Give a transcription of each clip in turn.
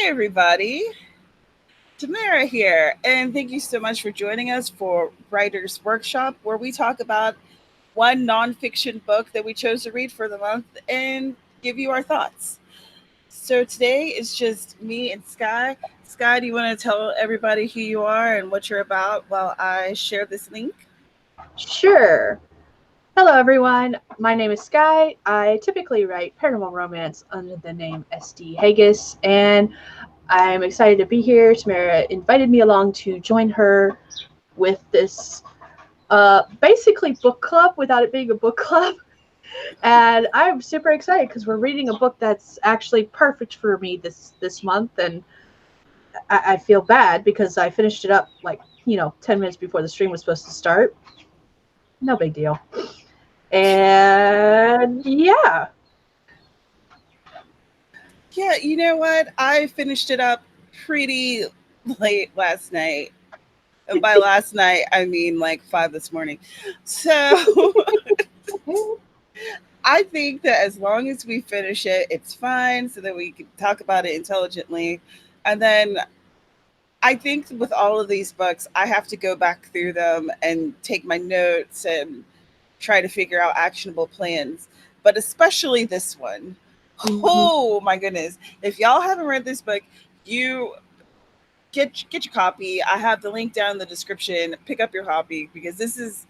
Hey, everybody. Tamara here, and thank you so much for joining us for Writers Workshop, where we talk about one nonfiction book that we chose to read for the month and give you our thoughts. So today is just me and Skye. Skye, do you want to tell everybody who you are and what you're about while I share this link? Sure. Hello, everyone. My name is Skye. I typically write paranormal romance under the name SD Hegyes, and I'm excited to be here. Tamara invited me along to join her with this basically book club without it being a book club. And I'm super excited because we're reading a book that's actually perfect for me this month, and I feel bad because I finished it up like 10 minutes before the stream was supposed to start. No big deal. And yeah, Yeah, you know what? I finished it up pretty late last night. And by last night, I mean like 5 this morning. So I think that as long as we finish it, it's fine so that we can talk about it intelligently. And then I think with all of these books, I have to go back through them and take my notes and try to figure out actionable plans. But especially this one. hmm Oh my goodness. If y'all haven't read this book, you get your copy. I have the link down in the description. Pick up your copy because this is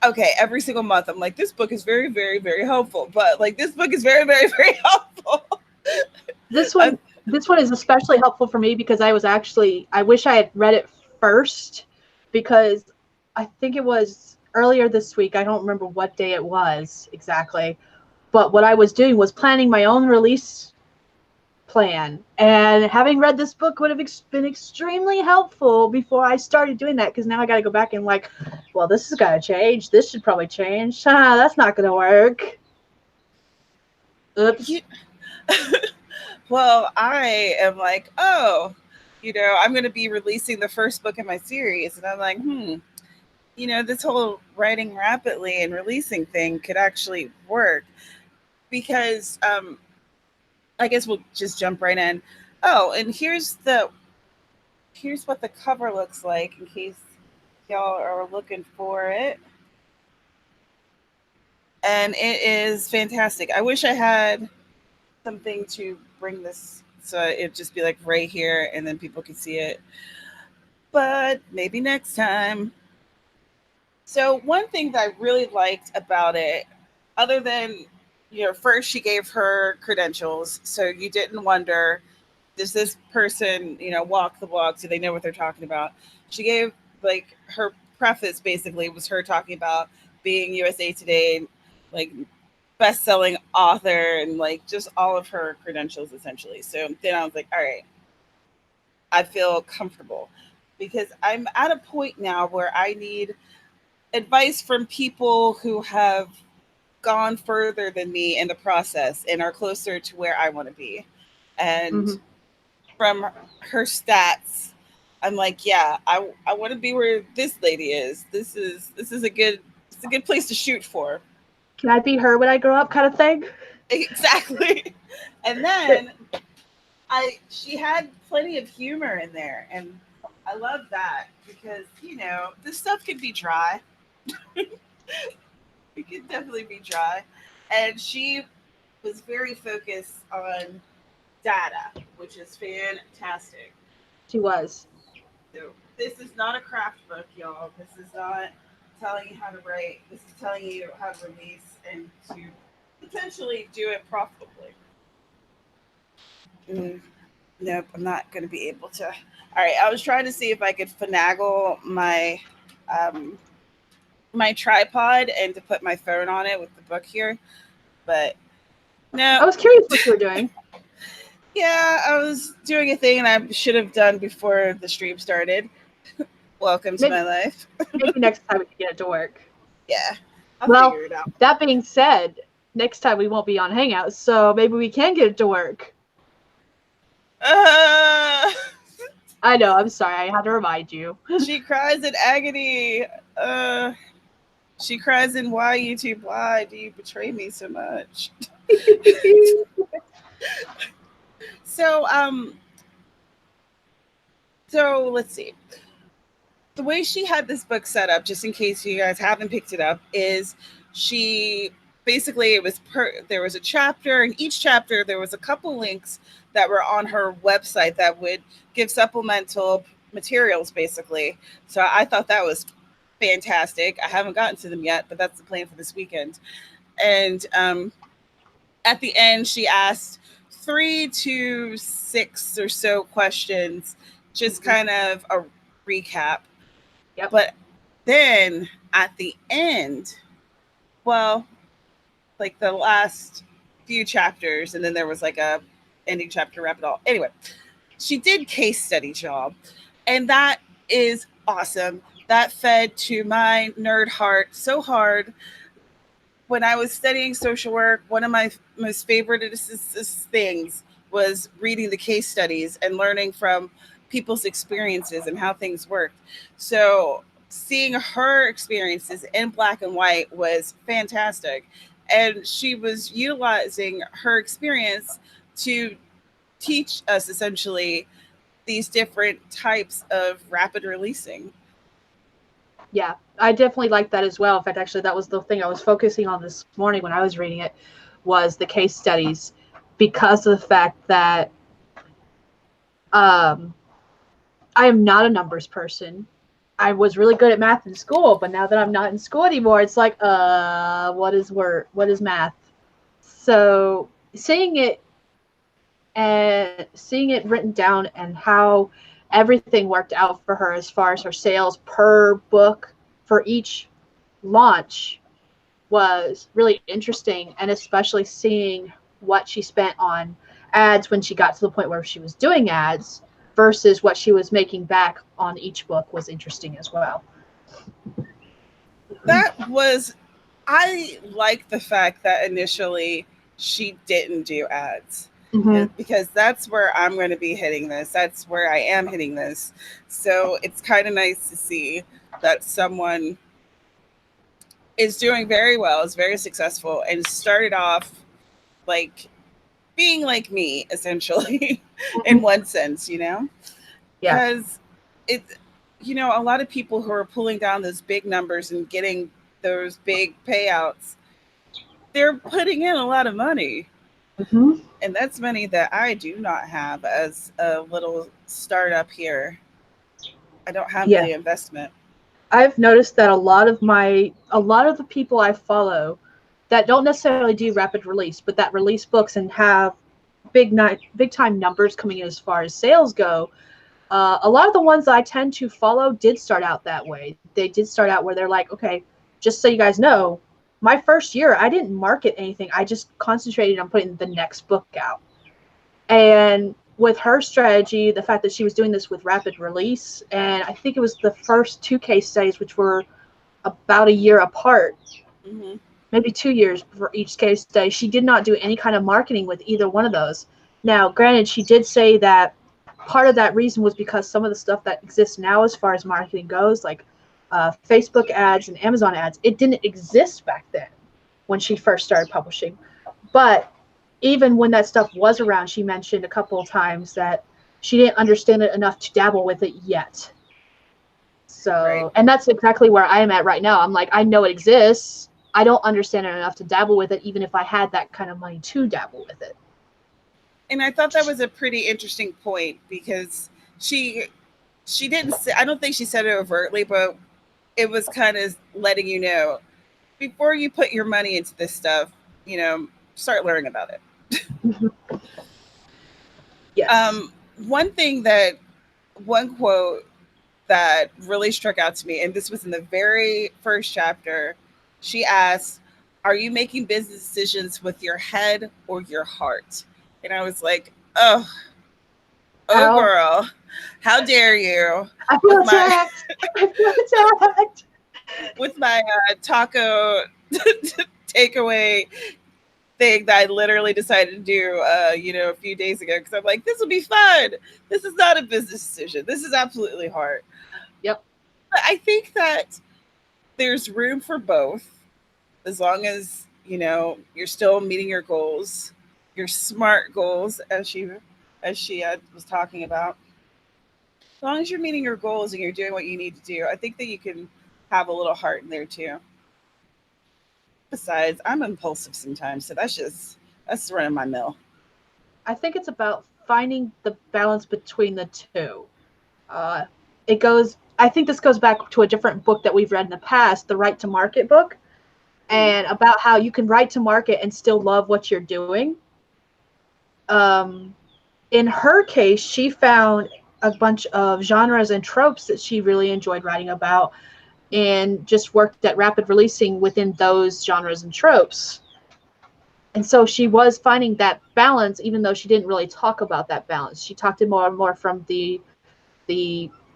okay, every single month I'm like, this book is very, very, very helpful. But like this book is very, very, very helpful. this I, one this one is especially helpful for me because I wish I had read it first because I think it was earlier this week. I don't remember what day it was exactly, but what I was doing was planning my own release plan. And having read this book would have been extremely helpful before I started doing that because now I got to go back and like, well, this has got to change. This should probably change. That's not going to work. Oops. you, well, I am like, oh, I'm going to be releasing the first book in my series. And I'm like, this whole writing rapidly and releasing thing could actually work because I guess we'll just jump right in. Oh, and here's what the cover looks like in case y'all are looking for it. And it is fantastic. I wish I had something to bring this so it'd just be like right here and then people could see it. But maybe next time. So one thing that I really liked about it, other than first she gave her credentials, so you didn't wonder, does this person, walk the walk? Do they know what they're talking about? She gave like her preface basically was her talking about being USA Today, like best-selling author, and like just all of her credentials essentially. So then I was like, all right, I feel comfortable because I'm at a point now where I need advice from people who have gone further than me in the process and are closer to where I want to be. And Mm-hmm. from her stats, I'm like, yeah, I want to be where this lady is. This is a good place to shoot for. Can I be her when I grow up, kind of thing? Exactly. And then I she had plenty of humor in there, and I love that because this stuff can be dry. It can definitely be dry, and she was very focused on data, which is fantastic. She was. So this is not a craft book, y'all. This is not telling you how to write. This is telling you how to release and to potentially do it profitably. Mm, nope, I'm not going to be able to. All right, I was trying to see if I could finagle um, my tripod and to put my phone on it with the book here, but no. I was curious what you were doing. Yeah, I was doing a thing and I should have done before the stream started. Welcome to Maybe, my life. maybe next time we can get it to work. Yeah, I'll Well, figure it out. that being said, next time we won't be on Hangouts, so maybe we can get it to work. Uh, I know, I'm sorry, I had to remind you. she cries in agony. Uh, she cries in why YouTube? Why do you betray me so much? So, so let's see. The way she had this book set up, just in case you guys haven't picked it up, is she basically there was a chapter, and each chapter there was a couple links that were on her website that would give supplemental materials, basically. So I thought that was fantastic. I haven't gotten to them yet, but that's the plan for this weekend. And at the end, she asked 3 to 6 or so questions, just kind of a recap. Yep. But then at the end, well, like the last few chapters, and then there was like a ending chapter to wrap it all. Anyway, she did case study job, and that is awesome. That fed to my nerd heart so hard. When I was studying social work, one of my most favorite things was reading the case studies and learning from people's experiences and how things worked. So seeing her experiences in black and white was fantastic. And she was utilizing her experience to teach us essentially these different types of rapid releasing. Yeah, I definitely like that as well. In fact, actually, that was the thing I was focusing on this morning when I was reading it, was the case studies, because of the fact that um, I am not a numbers person. I was really good at math in school, but now that I'm not in school anymore, it's like, what is word? What is math? So seeing it and seeing it written down and how everything worked out for her as far as her sales per book for each launch was really interesting, and especially seeing what she spent on ads when she got to the point where she was doing ads versus what she was making back on each book was interesting as well. That was, I like the fact that initially she didn't do ads. Mm-hmm. Because that's where I'm going to be hitting this. That's where I am hitting this. So it's kind of nice to see that someone is doing very well, is very successful, and started off like being like me, essentially, in one sense, Yeah. because it, a lot of people who are pulling down those big numbers and getting those big payouts, they're putting in a lot of money. Mm-hmm. And that's money that I do not have as a little startup here. I don't have Yeah. the investment. I've noticed that a lot of the people I follow that don't necessarily do rapid release, but that release books and have big time numbers coming in as far as sales go. A lot of the ones I tend to follow did start out that way. They did start out where they're like, okay, just so you guys know, my first year I didn't market anything. I just concentrated on putting the next book out. And with her strategy, the fact that she was doing this with rapid release, and I think it was the first two case studies, which were about a year apart, Mm-hmm. maybe 2 years for each case study, she did not do any kind of marketing with either one of those. Now, granted, she did say that part of that reason was because some of the stuff that exists now as far as marketing goes, like Facebook ads and Amazon ads, it didn't exist back then when she first started publishing. But even when that stuff was around, she mentioned a couple of times that she didn't understand it enough to dabble with it yet. Right. So, and that's exactly where I am at right now. I'm like, I know it exists. I don't understand it enough to dabble with it, even if I had that kind of money to dabble with it. And I thought that was a pretty interesting point because she didn't say, I don't think she said it overtly, but it was kind of letting you know, before you put your money into this stuff, start learning about it. Yes. One thing that one quote that really struck out to me, and this was in the very first chapter. She asked, "Are you making business decisions with your head or your heart?" And I was like, oh, How? girl, how dare you I feel with my attacked. I feel attacked. with my taco takeaway thing that I literally decided to do, a few days ago because I'm like, this will be fun. This is not a business decision. This is absolutely hard. Yep. But I think that there's room for both as long as you're still meeting your goals, your smart goals, as she as she was talking about. As long as you're meeting your goals and you're doing what you need to do, I think that you can have a little heart in there too. Besides, I'm impulsive sometimes, so that's running my mill. I think it's about finding the balance between the two. Uh, it goes. I think this goes back to a different book that we've read in the past, the Right to Market book, and about how you can write to market and still love what you're doing. Um, in her case, she found a bunch of genres and tropes that she really enjoyed writing about, and just worked at rapid releasing within those genres and tropes. And so she was finding that balance, even though she didn't really talk about that balance. She talked more and more from the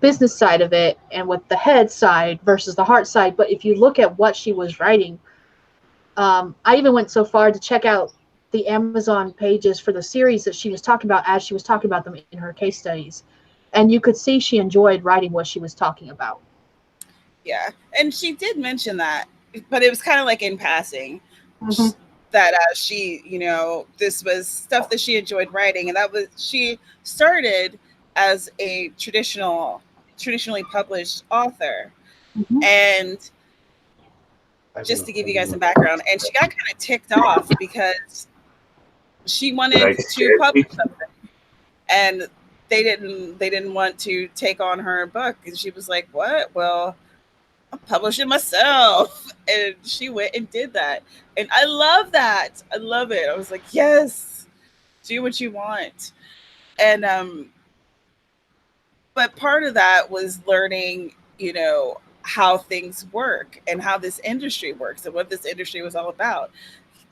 business side of it and with the head side versus the heart side. But if you look at what she was writing, I even went so far to check out the Amazon pages for the series that she was talking about as she was talking about them in her case studies. And you could see she enjoyed writing what she was talking about. Yeah, and she did mention that, but it was kind of like in passing. Mm-hmm. That she, this was stuff that she enjoyed writing, and that was she started as a traditionally published author, Mm-hmm. and just to give you guys some background, and she got kind of ticked off because she wanted to publish something, and they didn't want to take on her book, and she was like, "What? Well, I'll publish it myself." And she went and did that. And I love that. I love it. I was like, yes, do what you want. And but part of that was learning, how things work and how this industry works and what this industry was all about.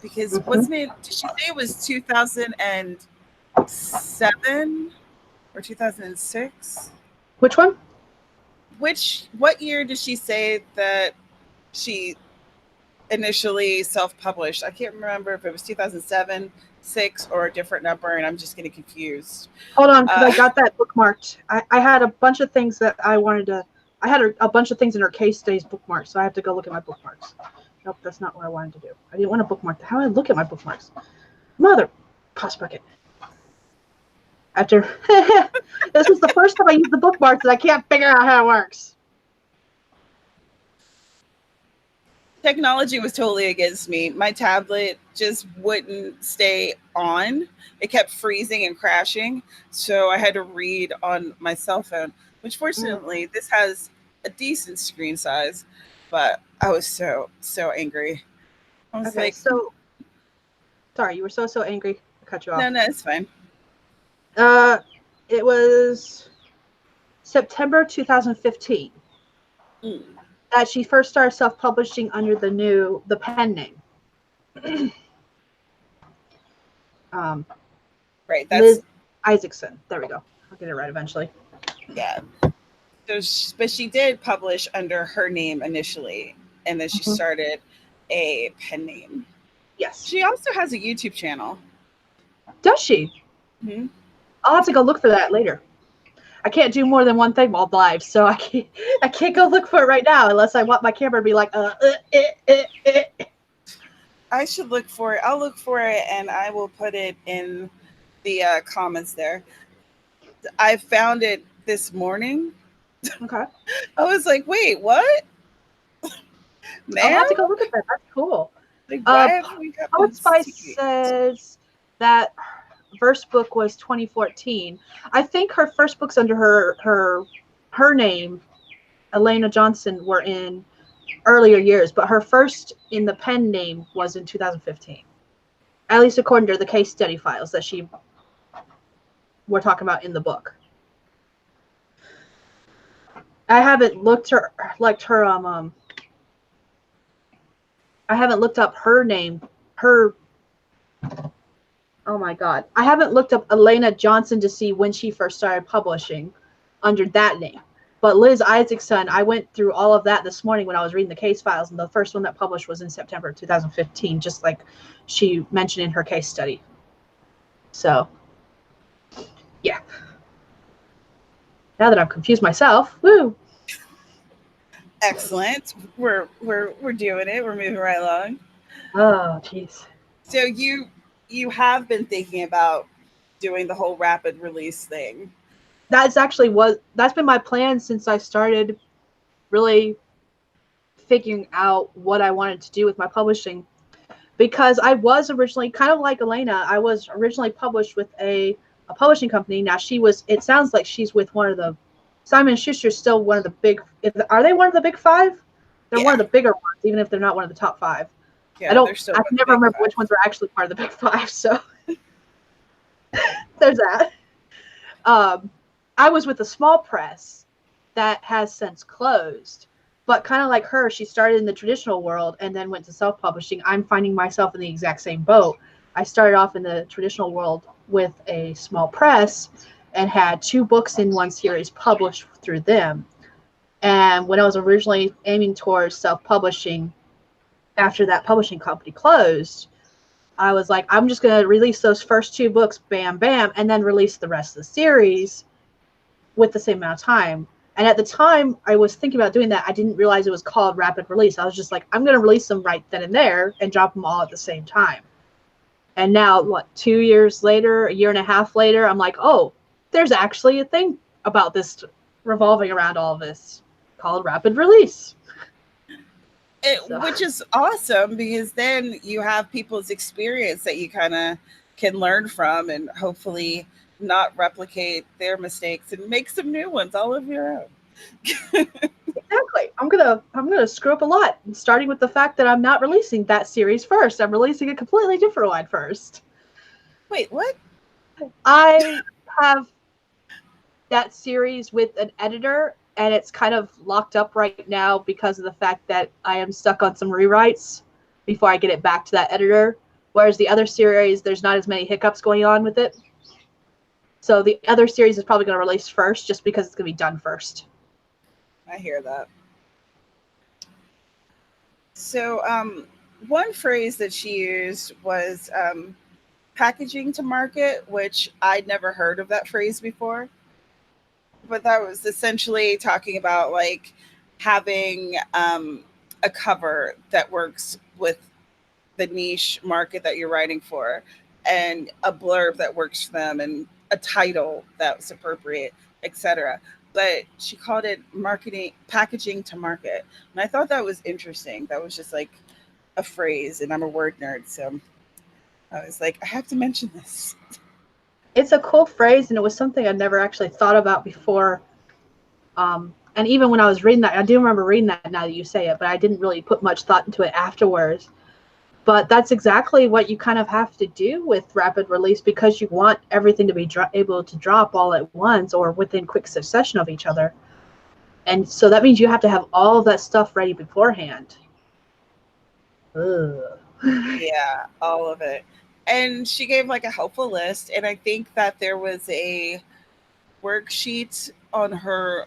Because Mm-hmm. wasn't it, did she say it was 2007 or 2006? Which one? What year did she say that she initially self-published? I can't remember if it was 2007, 6, or a different number, and I'm just getting confused. Hold on, because Uh, I got that bookmarked. I had a bunch of things that I wanted to. I had a bunch of things in her case studies bookmarked, so I have to go look at my bookmarks. Nope, that's not what I wanted to do. I didn't want to bookmark. How do I look at my bookmarks? Mother, pause bucket. After this was the first time I used the bookmarks, and I can't figure out how it works. Technology was totally against me. My tablet just wouldn't stay on. It kept freezing and crashing. So I had to read on my cell phone, which fortunately this has a decent screen size. But I was so angry. I was Okay, like, so sorry, you were so angry. I cut you off. no, it's fine. Uh, it was September 2015 that she first started self-publishing under the pen name. Right. Liz Isaacson. There we go. I'll get it right eventually. Yeah. But she did publish under her name initially, and then she started a pen name. Yes. She also has a YouTube channel. Does she? Mm-hmm. I'll have to go look for that later. I can't do more than one thing while live, so I can't go look for it right now unless I want my camera to be like, I should look for it. I'll look for it, and I will put it in the comments there. I found it this morning. Okay. I was like, wait, what? I'll Man? have to go look at that. That's cool. Like, why haven't we got Poet this Spice TV? says that first book was 2014. I think her first books under her name, Elena Johnson, were in earlier years, but her first in the pen name was in 2015. At least according to the case study files that we're talking about in the book. I haven't looked her I haven't looked up her name. Oh my God. I haven't looked up Elena Johnson to see when she first started publishing under that name. But Liz Isaacson, I went through all of that this morning when I was reading the case files, and the first one that published was in September 2015, just like she mentioned in her case study. So, yeah. Now that I'm confused myself, woo. Excellent. We're doing it. We're moving right along. Oh, jeez. So you have been thinking about doing the whole rapid release thing. That's been my plan since I started really figuring out what I wanted to do with my publishing. Because I was originally, kind of like Elena, I was originally published with a publishing company. Now it sounds like she's with one of the, Simon & Schuster's still one of the big, are they one of the big five? They're one of the bigger ones, even if they're not one of the top five. Yeah, they're still I can never remember which ones are actually part of the big five, so there's that. I was with a small press that has since closed. But kind of like her, she started in the traditional world and then went to self-publishing. I'm finding myself in the exact same boat. I started off in the traditional world with a small press and had 2 books in one series published through them. And when I was originally aiming towards self-publishing, after that publishing company closed, I was like, I'm just going to release those first 2 books, bam, bam, and then release the rest of the series with the same amount of time. And at the time I was thinking about doing that, I didn't realize it was called rapid release. I was just like, I'm going to release them right then and there and drop them all at the same time. And now, 2 years later, a year and a half later, I'm like, oh, there's actually a thing about this revolving around all of this called rapid release. Which is awesome, because then you have people's experience that you kind of can learn from and hopefully not replicate their mistakes and make some new ones all of your own. Exactly. I'm gonna screw up a lot, starting with the fact that I'm not releasing that series first. I'm releasing a completely different one first. Wait, what? I have that series with an editor, and it's kind of locked up right now because of the fact that I am stuck on some rewrites before I get it back to that editor. Whereas the other series, there's not as many hiccups going on with it. So the other series is probably going to release first just because it's going to be done first. I hear that. So one phrase that she used was packaging to market, which I'd never heard of that phrase before. But that was essentially talking about like having a cover that works with the niche market that you're writing for, and a blurb that works for them, and a title that's appropriate, etc. But she called it marketing, packaging to market. And I thought that was interesting. That was just like a phrase, and I'm a word nerd. So I was like, I have to mention this. It's a cool phrase, and it was something I'd never actually thought about before. And even when I was reading that, I do remember reading that now that you say it, but I didn't really put much thought into it afterwards. But that's exactly what you kind of have to do with rapid release, because you want everything to be able to drop all at once or within quick succession of each other. And so that means you have to have all of that stuff ready beforehand. Ugh. Yeah, all of it. And she gave like a helpful list. And I think that there was a worksheet on her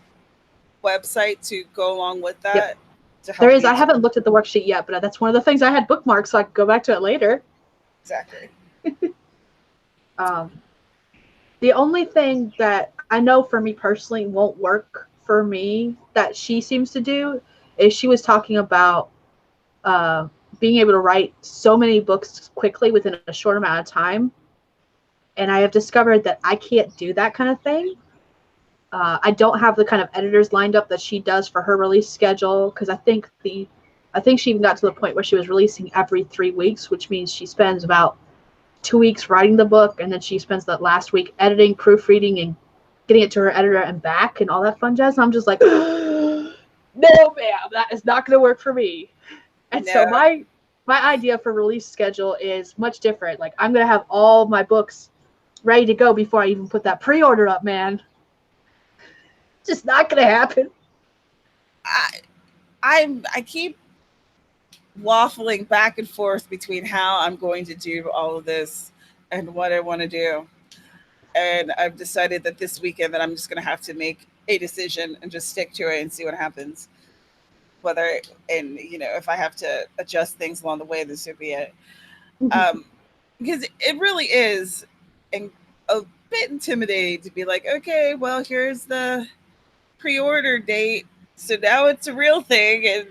website to go along with that. Yep. To help there is. I haven't looked at the worksheet yet, but that's one of the things I had bookmarked so I could go back to it later. Exactly. The only thing that I know for me personally won't work for me that she seems to do is she was talking about being able to write so many books quickly within a short amount of time. And I have discovered that I can't do that kind of thing. I don't have the kind of editors lined up that she does for her release schedule, because I think she even got to the point where she was releasing every 3 weeks, which means she spends about 2 weeks writing the book, and then she spends that last week editing, proofreading, and getting it to her editor and back, and all that fun jazz. And I'm just like, no, ma'am, that is not going to work for me. And so my idea for release schedule is much different. Like, I'm going to have all my books ready to go before I even put that pre-order up, man. It's just not going to happen. I keep waffling back and forth between how I'm going to do all of this and what I want to do. And I've decided that this weekend that I'm just going to have to make a decision and just stick to it and see what happens. Whether, and if I have to adjust things along the way, this would be it. Because it really is a bit intimidating to be like, okay, well, here's the pre-order date. So now it's a real thing, and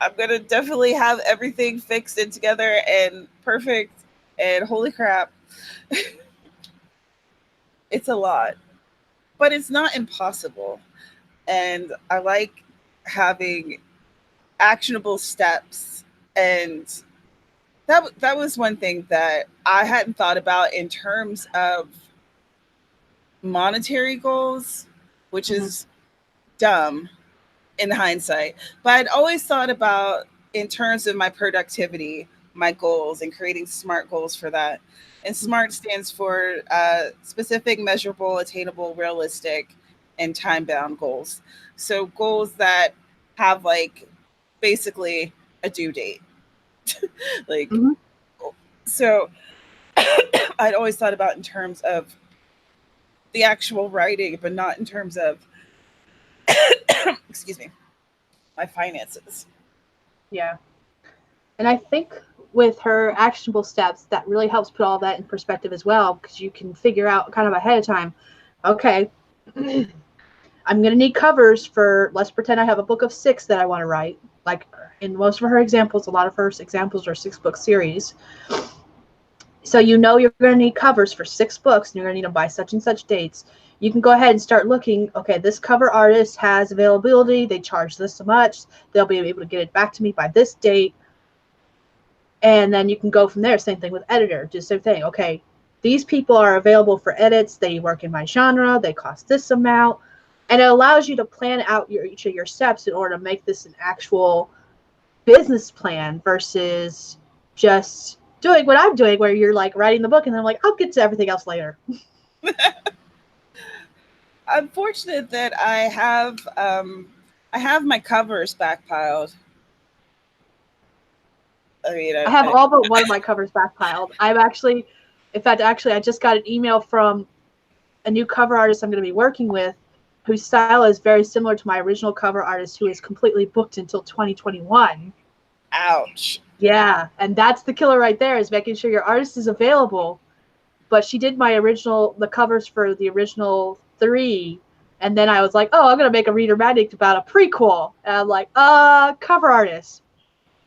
I'm going to definitely have everything fixed and together and perfect, and holy crap. It's a lot, but it's not impossible. And I like having actionable steps. And that was one thing that I hadn't thought about in terms of monetary goals, which Mm-hmm. is dumb in hindsight. But I'd always thought about in terms of my productivity, my goals, and creating SMART goals for that. And SMART stands for specific, measurable, attainable, realistic, and time bound goals. So goals that have like basically a due date. Like, Mm-hmm. so I'd always thought about in terms of the actual writing, but not in terms of, excuse me, my finances. Yeah. And I think with her actionable steps, that really helps put all that in perspective as well, because you can figure out kind of ahead of time, okay, I'm going to need covers for, let's pretend I have a book of 6 that I want to write. Like in most of her examples, a lot of her examples are 6-book series. So you know you're going to need covers for 6 books, and you're going to need them by such and such dates. You can go ahead and start looking, okay, this cover artist has availability. They charge this much. They'll be able to get it back to me by this date. And then you can go from there. Same thing with editor. Just same thing. Okay, these people are available for edits. They work in my genre. They cost this amount. And it allows you to plan out each of your steps in order to make this an actual business plan versus just doing what I'm doing, where you're like writing the book and then I'm like, I'll get to everything else later. I'm fortunate that I have my covers backpiled. I mean, I have all but one of my covers backpiled. I'm actually, in fact, actually, I just got an email from a new cover artist I'm going to be working with, whose style is very similar to my original cover artist, who is completely booked until 2021. ouch. Yeah, and that's the killer right there, is making sure your artist is available. But she did the covers for the original 3, and then I was like, oh, I'm gonna make a reader magic about a prequel, and I'm like, cover artist.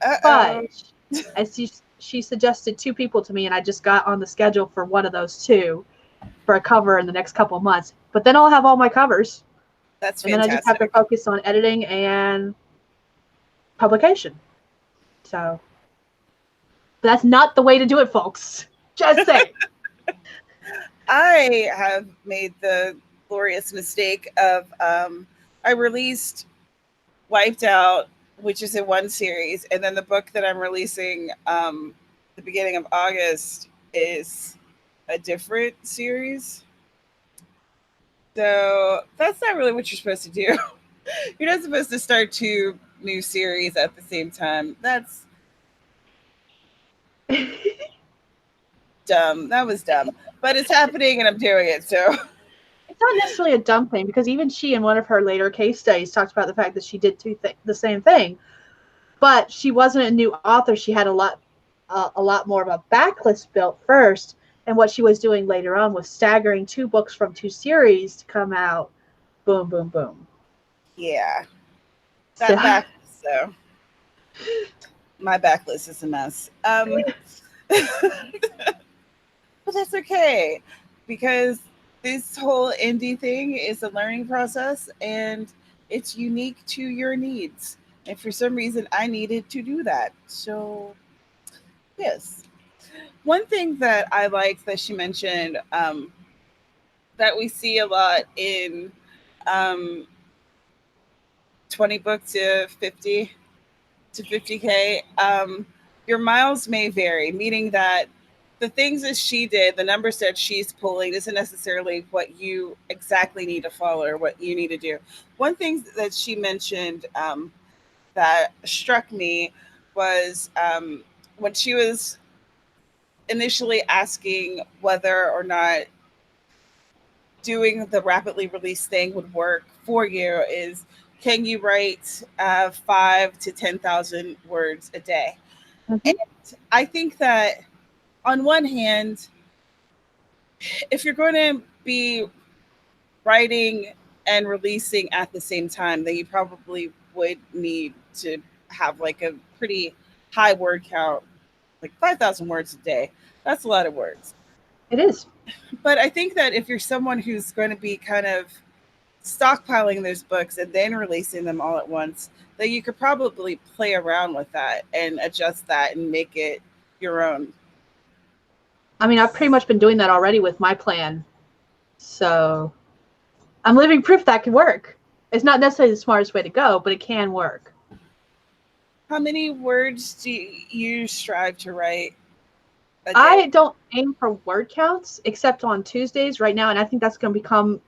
Uh But oh. and she suggested 2 people to me, and I just got on the schedule for one of those 2 for a cover in the next couple of months. But then I'll have all my covers, That's and then I just have to fantastic. focus on editing and publication. So that's not the way to do it, folks. Just say. I have made the glorious mistake of I released Wiped Out, which is in one series, and then the book that I'm releasing the beginning of August is a different series. So that's not really what you're supposed to do. You're not supposed to start 2 new series at the same time. That's dumb. That was dumb. But it's happening and I'm doing it. So It's not necessarily a dumb thing, because even she, in one of her later case studies, talked about the fact that she did the same thing, but she wasn't a new author. She had a lot more of a backlist built first, and what she was doing later on was staggering 2 books from 2 series to come out. Boom, boom, boom. yeah, So that back. So my backlist is a mess. But that's okay because this whole indie thing is a learning process and it's unique to your needs. And for some reason, I needed to do that. So, yes. One thing that I liked that she mentioned that we see a lot in um, 20 book to 50K, your miles may vary, meaning that the things that she did, the numbers that she's pulling, isn't necessarily what you exactly need to follow or what you need to do. One thing that she mentioned that struck me was when she was initially asking whether or not doing the rapidly released thing would work for you is can you write 5 to 10,000 words a day? And mhm. I think that on one hand, if you're going to be writing and releasing at the same time, then you probably would need to have like a pretty high word count, like 5,000 words a day. That's a lot of words. It is. But I think that if you're someone who's going to be kind of stockpiling those books and then releasing them all at once, that you could probably play around with that and adjust that and make it your own. I mean, I've pretty much been doing that already with my plan. So I'm living proof that can work. It's not necessarily the smartest way to go, but it can work. How many words do you strive to write a day? I don't aim for word counts except on Tuesdays right now, and I think that's going to become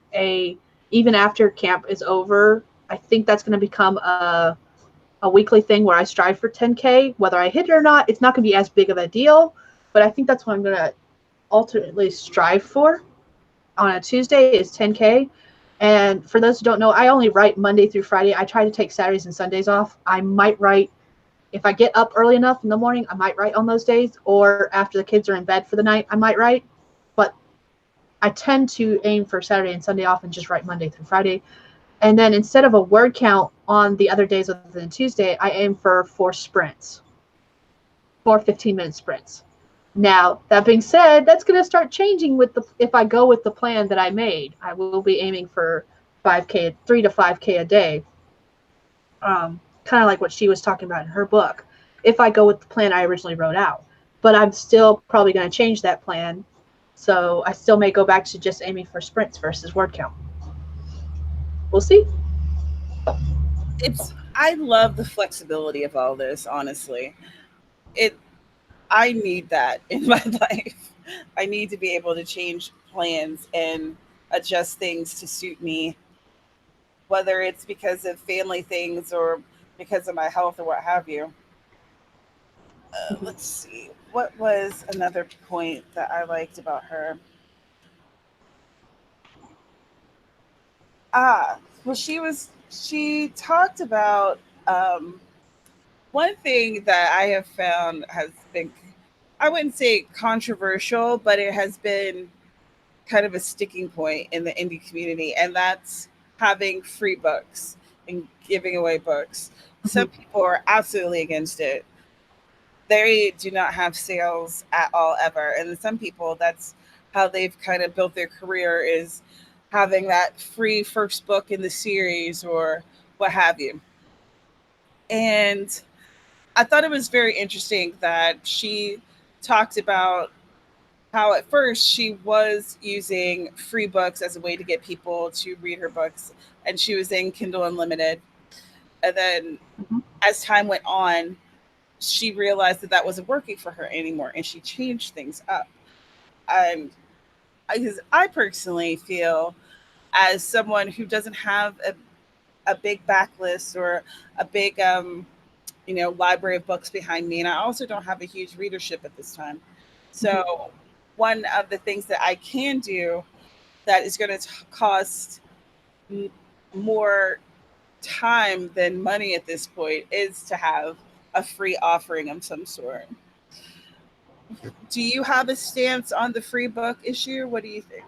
even after camp is over, I think that's going to become a weekly thing where I strive for 10K. Whether I hit it or not, it's not going to be as big of a deal, but I think that's what I'm going to ultimately strive for on a Tuesday is 10K. And for those who don't know, I only write Monday through Friday. I try to take Saturdays and Sundays off. I might write if I get up early enough in the morning, I might write on those days, or after the kids are in bed for the night, I might write. But I tend to aim for Saturday and Sunday off and just write Monday through Friday. And then instead of a word count on the other days other than Tuesday, I aim for 4 sprints, 4 15-minute sprints. Now, that being said, that's going to start changing if I go with the plan that I made. I will be aiming for 5K, 3 to 5K a day. Kind of like what she was talking about in her book, if I go with the plan I originally wrote out. But I'm still probably going to change that plan. So I still may go back to just aiming for sprints versus word count. We'll see. I love the flexibility of all this, honestly. It I need that in my life. I need to be able to change plans and adjust things to suit me, whether it's because of family things or because of my health or what have you. Let's see. What was another point that I liked about her? Well, she talked about one thing that I have found has been, I wouldn't say controversial, but it has been kind of a sticking point in the indie community, and that's having free books and giving away books. Mm-hmm. Some people are absolutely against it. They do not have sales at all ever, and some people, that's how they've kind of built their career, is having that free first book in the series or what have you. And I thought it was very interesting that she talked about how at first she was using free books as a way to get people to read her books, and she was in Kindle Unlimited. And then Mm-hmm. as time went on, she realized that that wasn't working for her anymore, and she changed things up. And because I personally feel, as someone who doesn't have a big backlist or a big library of books behind me, and I also don't have a huge readership at this time. Mm-hmm. So one of the things that I can do that is going to cost m- more time than money at this point is to have a free offering of some sort. Do you have a stance on the free book issue? What do you think?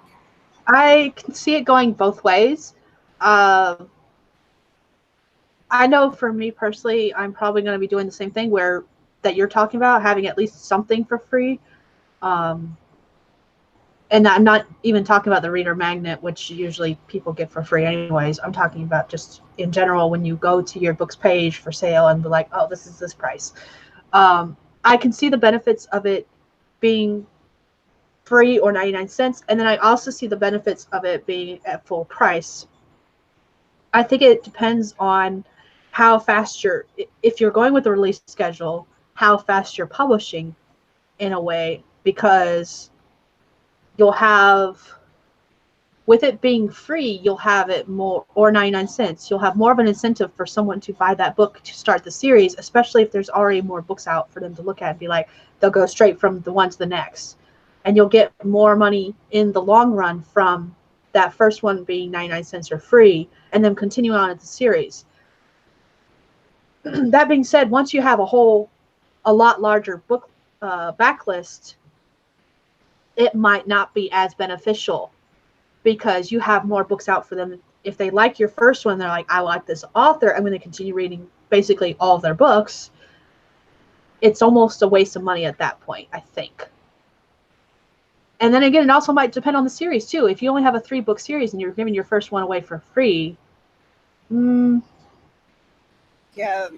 I can see it going both ways. Uh, I know for me personally, I'm probably going to be doing the same thing where that you're talking about, having at least something for free. Um, and I'm not even talking about the reader magnet, which usually people get for free anyways. I'm talking about just in general when you go to your books page for sale and be like, oh, this is this price. I can see the benefits of it being free or 99 cents. And then I also see the benefits of it being at full price. I think it depends on how fast if you're going with the release schedule, how fast you're publishing in a way, because you'll have, with it being free, you'll have it more, or 99 cents, you'll have more of an incentive for someone to buy that book to start the series, especially if there's already more books out for them to look at and be like, they'll go straight from the one to the next. And you'll get more money in the long run from that first one being 99 cents or free, and then continue on with the series. That being said, once you have a lot larger book backlist, it might not be as beneficial because you have more books out for them. If they like your first one, they're like, I like this author, I'm going to continue reading basically all of their books. It's almost a waste of money at that point, I think. And then again, it also might depend on the series too. If you only have a 3-book series and you're giving your first one away for free, Yeah,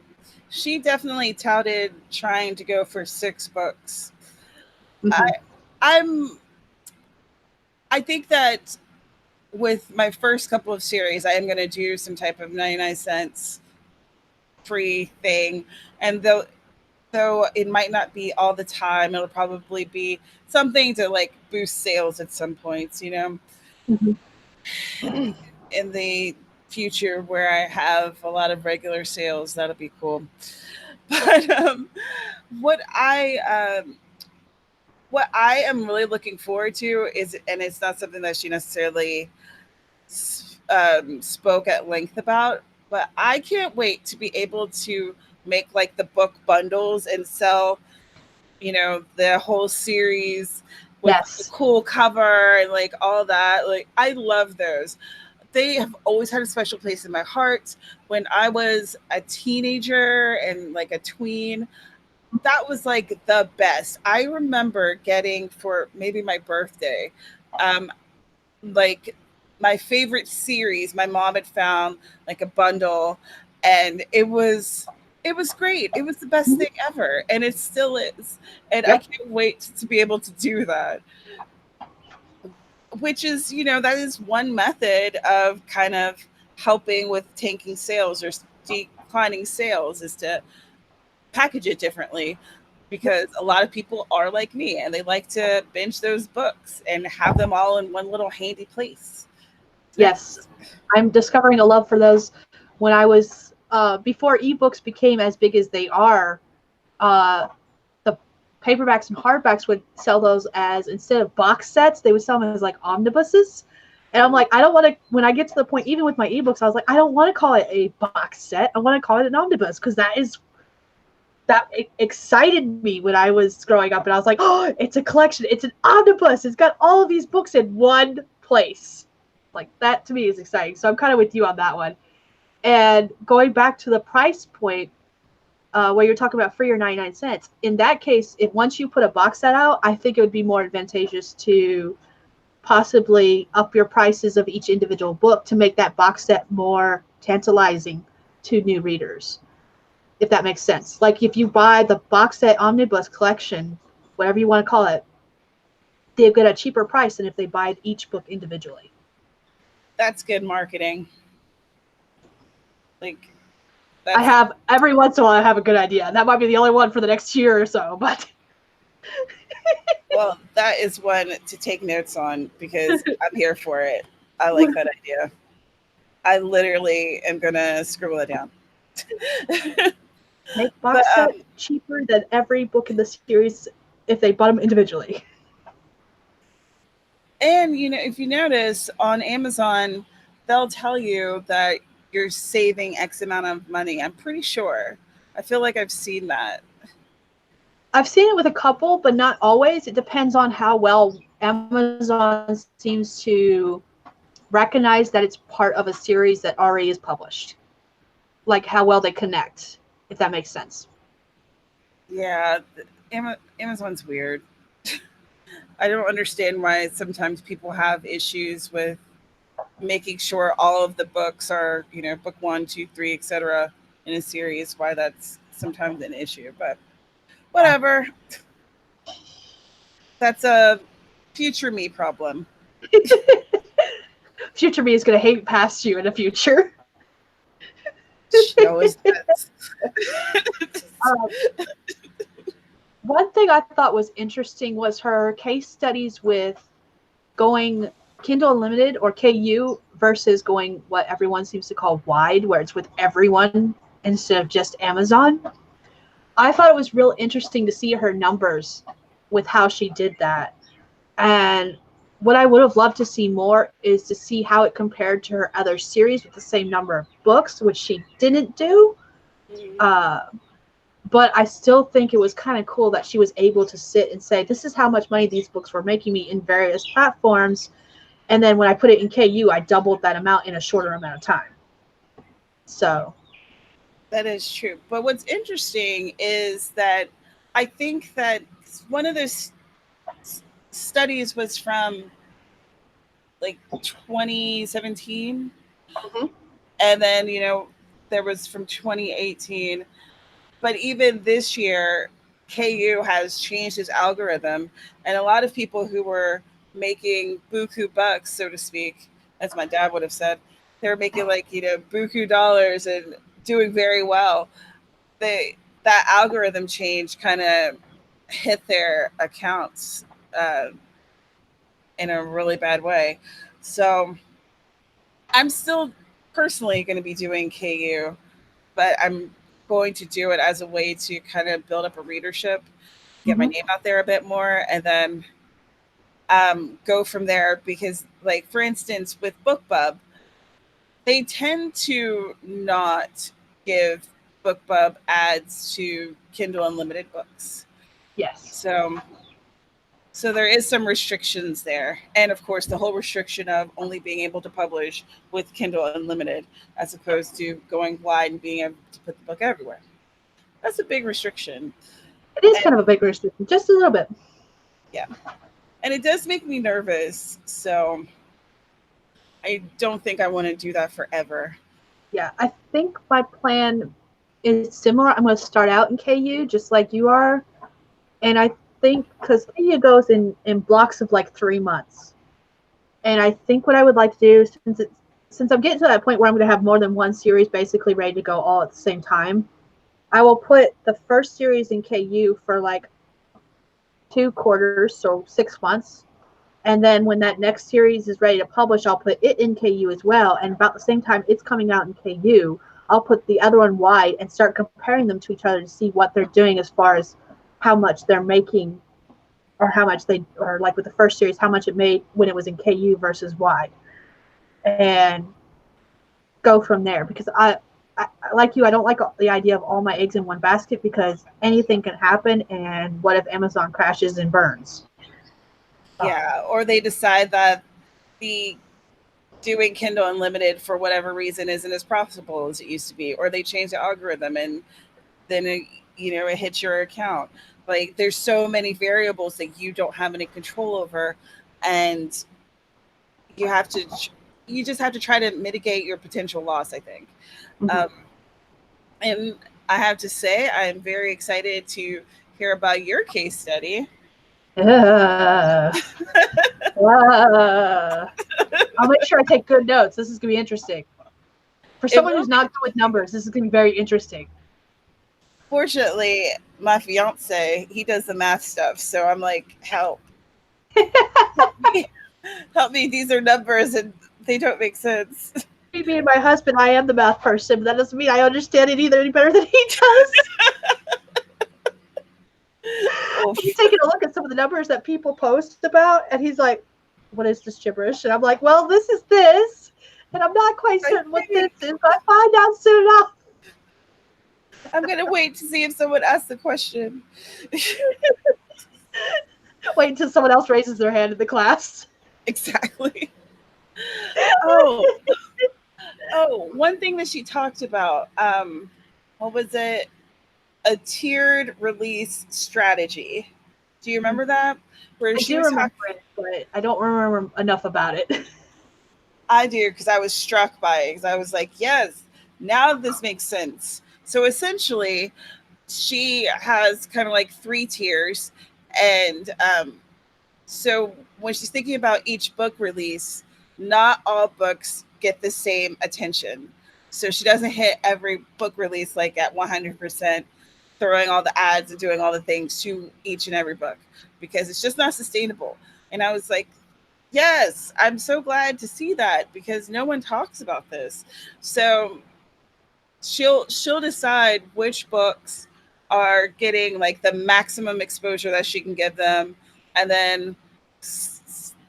she definitely touted trying to go for 6 books. I'm I think that with my first couple of series, I am going to do some type of 99 cents free thing, and though it might not be all the time, it'll probably be something to like boost sales at some points, you know. In the future where I have a lot of regular sales, that'll be cool. But what I what I am really looking forward to is, and it's not something that she necessarily spoke at length about, but I can't wait to be able to make like the book bundles and sell, you know, the whole series with the Yes. cool cover and like all that. Like, I love those. They have always had a special place in my heart. When I was a teenager and like a tween, that was like the best. I remember getting for maybe my birthday, um, like my favorite series. My mom had found like a bundle, and it was great. It was the best thing ever, and it still is. And I Yep. can't wait to be able to do that. Which is, you know, that is one method of kind of helping with tanking sales or declining sales, is to package it differently, because a lot of people are like me and they like to binge those books and have them all in one little handy place. It's Yes. nice. I'm discovering a love for those. When I was before ebooks became as big as they are, uh, the paperbacks and hardbacks would sell those as, instead of box sets, they would sell them as like omnibuses. And I'm like, I don't want to. When I get to the point, even with my ebooks, I was like, I don't want to call it a box set. I want to call it an omnibus, because that excited me when I was growing up, and I was like, oh, it's a collection. It's an omnibus. It's got all of these books in one place. Like, that to me is exciting. So I'm kind of with you on that one. And going back to the price point, where you're talking about free or 99 cents, in that case, if once you put a box set out, I think it would be more advantageous to possibly up your prices of each individual book to make that box set more tantalizing to new readers, if that makes sense. Like, if you buy the box set omnibus collection, whatever you want to call it, they get a cheaper price than if they buy each book individually. That's good marketing. Like, I that's, have, every once in a while, I have a good idea. That might be the only one for the next year or so, but well, that is one to take notes on, because I'm here for it. I like that idea. I literally am gonna scribble it down. make But box set cheaper than every book in the series if they bought them individually. and you know, if you notice on Amazon, they'll tell you that you're saving X amount of money. I'm pretty sure. I feel like I've seen that. I've seen it with a couple, but not always. It depends on how well Amazon seems to recognize that it's part of a series that already is published. Like, how well they connect, if that makes sense. Yeah, Amazon's weird. I don't understand why sometimes people have issues with making sure all of the books are, you know, book one, two, three, etc. in a series. Why that's sometimes an issue, but whatever. That's a future me problem. Future me is going to hate past you in the future. She always does. Um, one thing I thought was interesting was her case studies with going Kindle Unlimited or KU versus going what everyone seems to call wide, where it's with everyone instead of just Amazon. I thought it was real interesting to see her numbers with how she did that. And what I would have loved to see more is to see how it compared to her other series with the same number of books, which she didn't do. But I still think it was kind of cool that she was able to sit and say, this is how much money these books were making me in various platforms. And then when I put it in KU, I doubled that amount in a shorter amount of time. So that is true. But what's interesting is that I think that one of those studies was from like 2017, Mhm. and then there was from 2018. But even this year, KU has changed its algorithm, and a lot of people who were making buku bucks, so to speak, as my dad would have said, they were making like buku dollars and doing very well. They That algorithm change kind of hit their accounts uh, in a really bad way. So I'm still personally going to be doing KU, but I'm going to do it as a way to kind of build up a readership, get my Mhm. name out there a bit more, and then go from there. Because, like, for instance, with BookBub, they tend to not give BookBub ads to Kindle Unlimited books. Yes. So there is some restrictions there, and of course the whole restriction of only being able to publish with Kindle Unlimited as opposed to going wide and being able to put the book everywhere. That's a big restriction. It is And kind of a big restriction, just a little bit. yeah, and it does make me nervous, so I don't think I want to do that forever. Yeah, I think my plan is similar. I'm going to start out in KU just like you are, and I think because KU goes in blocks of like 3 months, and I think what I would like to do since I'm getting to that point where I'm going to have more than one series basically ready to go all at the same time, I will put the first series in KU for like 2 quarters, so 6 months. And then when that next series is ready to publish, I'll put it in KU as well. And about the same time it's coming out in KU, I'll put the other one wide and start comparing them to each other to see what they're doing as far as how much they're making, or how much they, or like with the first series, how much it made when it was in KU versus wide. And go from there, because I like you, I don't like the idea of all my eggs in one basket, because anything can happen. And what if Amazon crashes and burns? Yeah, or they decide that the doing Kindle Unlimited for whatever reason isn't as profitable as it used to be, or they change the algorithm and then it hits your account. Like, there's so many variables that you don't have any control over, and you have to you just have to try to mitigate your potential loss, I think. Mm-hmm. um, and I have to say, I'm very excited to hear about your case study. uh, uh, I'll make sure I take good notes. This is going to be interesting. For It someone will who's be. not good with numbers, this is going to be very interesting. Fortunately, my fiance, he does the math stuff, so I'm like, help me, help me. These are numbers and they don't make sense. Me and my husband, I am the math person, but that doesn't mean I understand it either any better than he does. He's Oof. taking a look at some of the numbers that people post about, and he's like, "What is this gibberish?" And I'm like, "Well, this is this, and I'm not quite I certain what this think is, but I find out soon enough." I'm gonna wait to see if someone asks the question. Wait until someone else raises their hand in the class. Exactly. Oh, one thing that she talked about. What was it? A tiered release strategy. Do you remember that? Where I she do was remember talking. it, but I don't remember enough about it. I do, because I was struck by it. Because I was like, yes, now this makes sense. So essentially, she has kind of like three tiers, and so when she's thinking about each book release, not all books get the same attention. So she doesn't hit every book release like at 100%, throwing all the ads and doing all the things to each and every book, because it's just not sustainable. And I was like, yes, I'm so glad to see that, because no one talks about this. So she'll decide which books are getting like the maximum exposure that she can give them, and then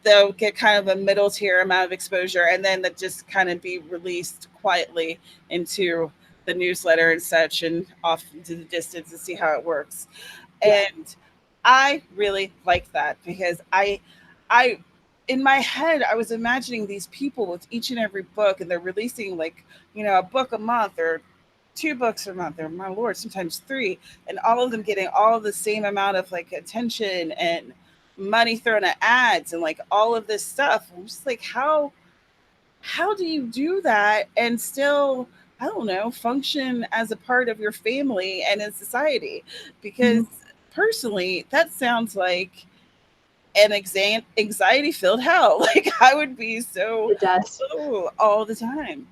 they'll get kind of a middle tier amount of exposure, and then that just kind of be released quietly into the newsletter and such, and off into the distance, and see how it works. Yeah. And I really like that, because I in my head I was imagining these people with each and every book, and they're releasing like a book a month, or two books a month, or my lord, sometimes three, and all of them getting all the same amount of like attention and money thrown at ads and like all of this stuff. I'm just like, how do you do that and still, I don't know, function as a part of your family and in society? Because Mhm. personally, that sounds like an anxiety filled hell. Like I would be so It does. all the time.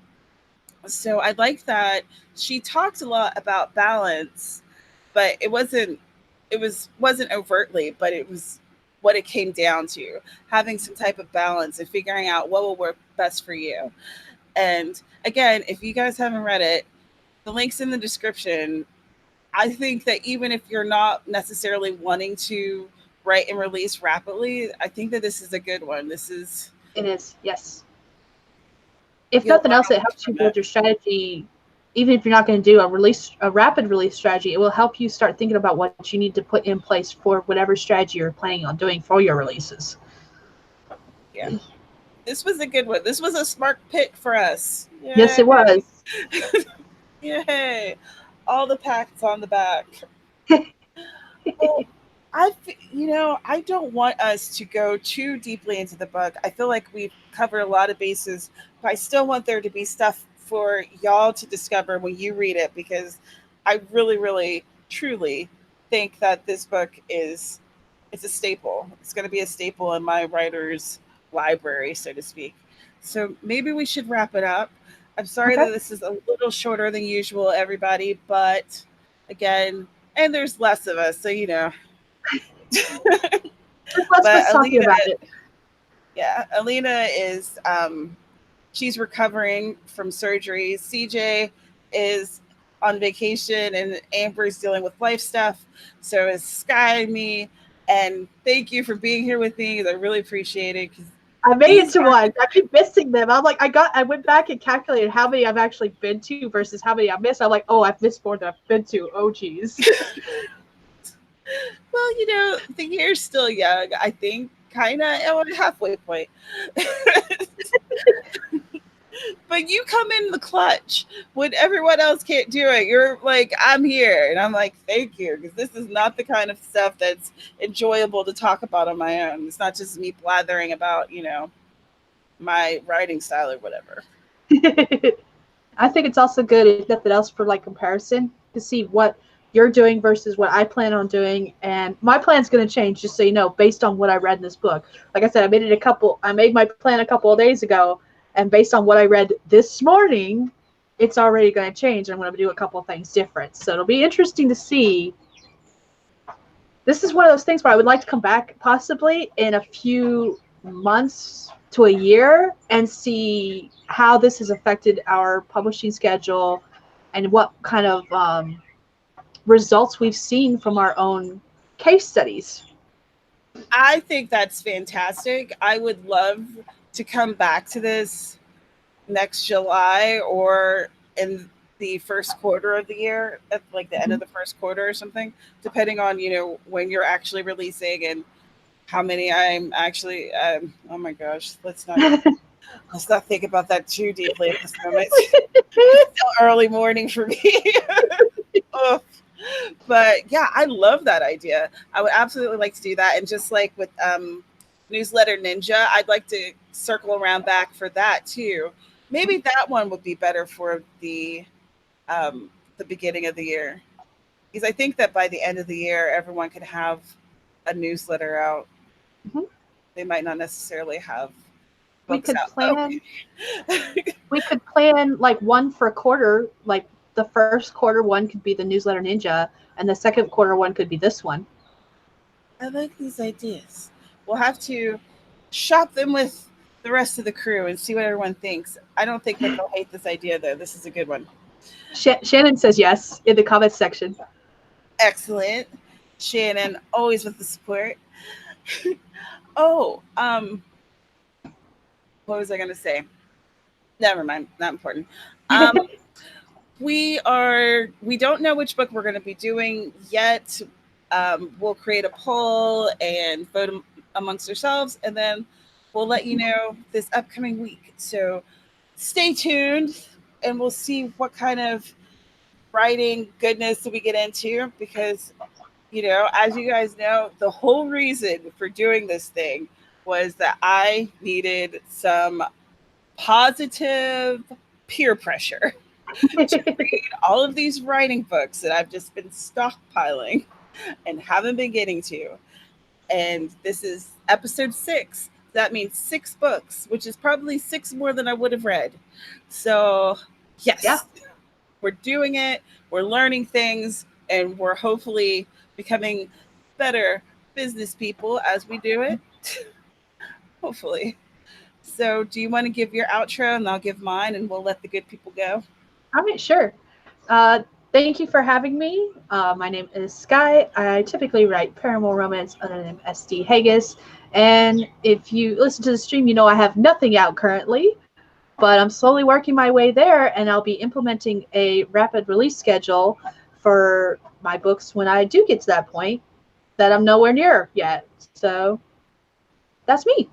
So I like that she talked a lot about balance, but it wasn't overtly, but it was what it came down to, having some type of balance and figuring out what will work best for you. And again, if you guys haven't read it, the link's in the description. I think that even if you're not necessarily wanting to write and release rapidly, I think that this is a good one. This is, It is. Yes. If you'll nothing learn else, a it lot helps you from it. build your strategy. Even if you're not going to do a rapid release strategy, it will help you start thinking about what you need to put in place for whatever strategy you're planning on doing for your releases. Yeah. This was a good one. This was a smart pick for us. Yes, Yay. it was. Yay. All the packs on the back. Well, I don't want us to go too deeply into the book. I feel like we've covered a lot of bases, but I still want there to be stuff for y'all to discover when you read it, because I really, really, truly think that this book is it's a staple. It's going to be a staple in my writer's library, so to speak. So maybe we should wrap it up. I'm sorry Okay. that this is a little shorter than usual, everybody, but again, and there's less of us, so Just less of but us talking about it. Yeah, Alina is she's recovering from surgery. CJ is on vacation, and Amber's dealing with life stuff. So is Skye and me. And thank you for being here with me. I really appreciate it, because I made it these to are one. I keep missing them. I'm like, I went back and calculated how many I've actually been to versus how many I missed. I'm like, oh, I've missed more than I've been to. Oh, geez. well, the year's still young. I think kind of at a halfway point. But you come in the clutch when everyone else can't do it. You're like, I'm here. And I'm like, thank you. Because this is not the kind of stuff that's enjoyable to talk about on my own. It's not just me blathering about, my writing style or whatever. I think it's also good, if nothing else, for like comparison to see what you're doing versus what I plan on doing. And my plan's going to change, just so you know, based on what I read in this book. Like I said, I made my plan a couple of days ago, and based on what I read this morning, it's already going to change. I'm going to do a couple of things different. So it'll be interesting to see. This is one of those things where I would like to come back possibly in a few months to a year and see how this has affected our publishing schedule and what kind of results we've seen from our own case studies. I think that's fantastic. I would love to come back to this next July, or in the first quarter of the year, at like the end Mhm. of the first quarter or something, depending on, when you're actually releasing and how many I'm actually. Oh my gosh, let's not think about that too deeply at this moment. It's still early morning for me. Ugh. But yeah, I love that idea. I would absolutely like to do that. And just like with Newsletter Ninja, I'd like to circle around back for that too. Maybe that one would be better for the beginning of the year, because I think that by the end of the year, everyone could have a newsletter out. Mhm. They might not necessarily have we books could out. Oh, plan we could plan like one for a quarter, like the first quarter one could be the Newsletter Ninja, and the second quarter one could be this one. I like these ideas. We'll have to shop them with the rest of the crew and see what everyone thinks. I don't think that they'll hate this idea, though. This is a good one. Shannon says yes in the comments section. Excellent. Shannon, always with the support. Oh, what was I going to say? Never mind. Not important. Um, we don't know which book we're going to be doing yet. We'll create a poll and vote amongst ourselves, and then we'll let you know this upcoming week. So stay tuned, and we'll see what kind of writing goodness do we get into, because as you guys know, the whole reason for doing this thing was that I needed some positive peer pressure to read all of these writing books that I've just been stockpiling and haven't been getting to. And this is episode 6. That means 6 books, which is probably 6 more than I would have read. So, yes, Yeah. we're doing it. We're learning things, and we're hopefully becoming better business people as we do it. Hopefully. So, do you want to give your outro and I'll give mine and we'll let the good people go? All right, sure. Uh, Thank you for having me. My name is Skye. I typically write paranormal romance under the name SD Hegyes. And if you listen to the stream, you know I have nothing out currently, but I'm slowly working my way there, and I'll be implementing a rapid release schedule for my books when I do get to that point that I'm nowhere near yet. So that's me.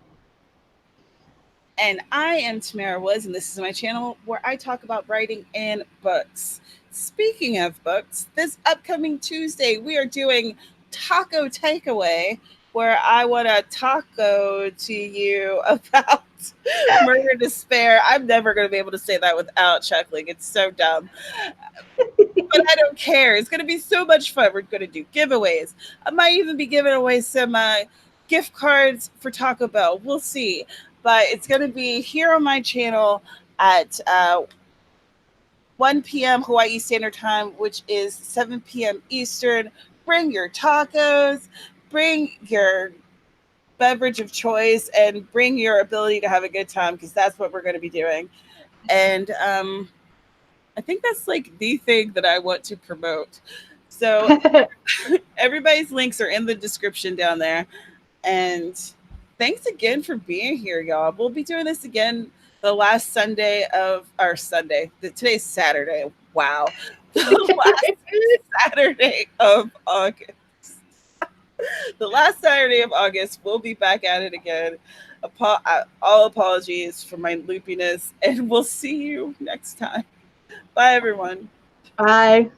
And I am Tamara Woods, and this is my channel where I talk about writing and books. Speaking of books, this upcoming Tuesday, we are doing Taco Takeaway, where I want to taco to you about Murder Despair. I'm never going to be able to say that without chuckling. It's so dumb. But I don't care. It's going to be so much fun. We're going to do giveaways. I might even be giving away some gift cards for Taco Bell. We'll see. But it's going to be here on my channel at 1 p.m. Hawaii Standard Time, which is 7 p.m. Eastern. Bring your tacos, bring your beverage of choice, and bring your ability to have a good time, because that's what we're going to be doing. And I think that's like the thing that I want to promote. So everybody's links are in the description down there. And thanks again for being here, y'all. We'll be doing this again the last Sunday of our Sunday. Today's Saturday. Wow. The last Saturday of August. The last Saturday of August, we'll be back at it again. All apologies for my loopiness, and we'll see you next time. Bye, everyone. Bye.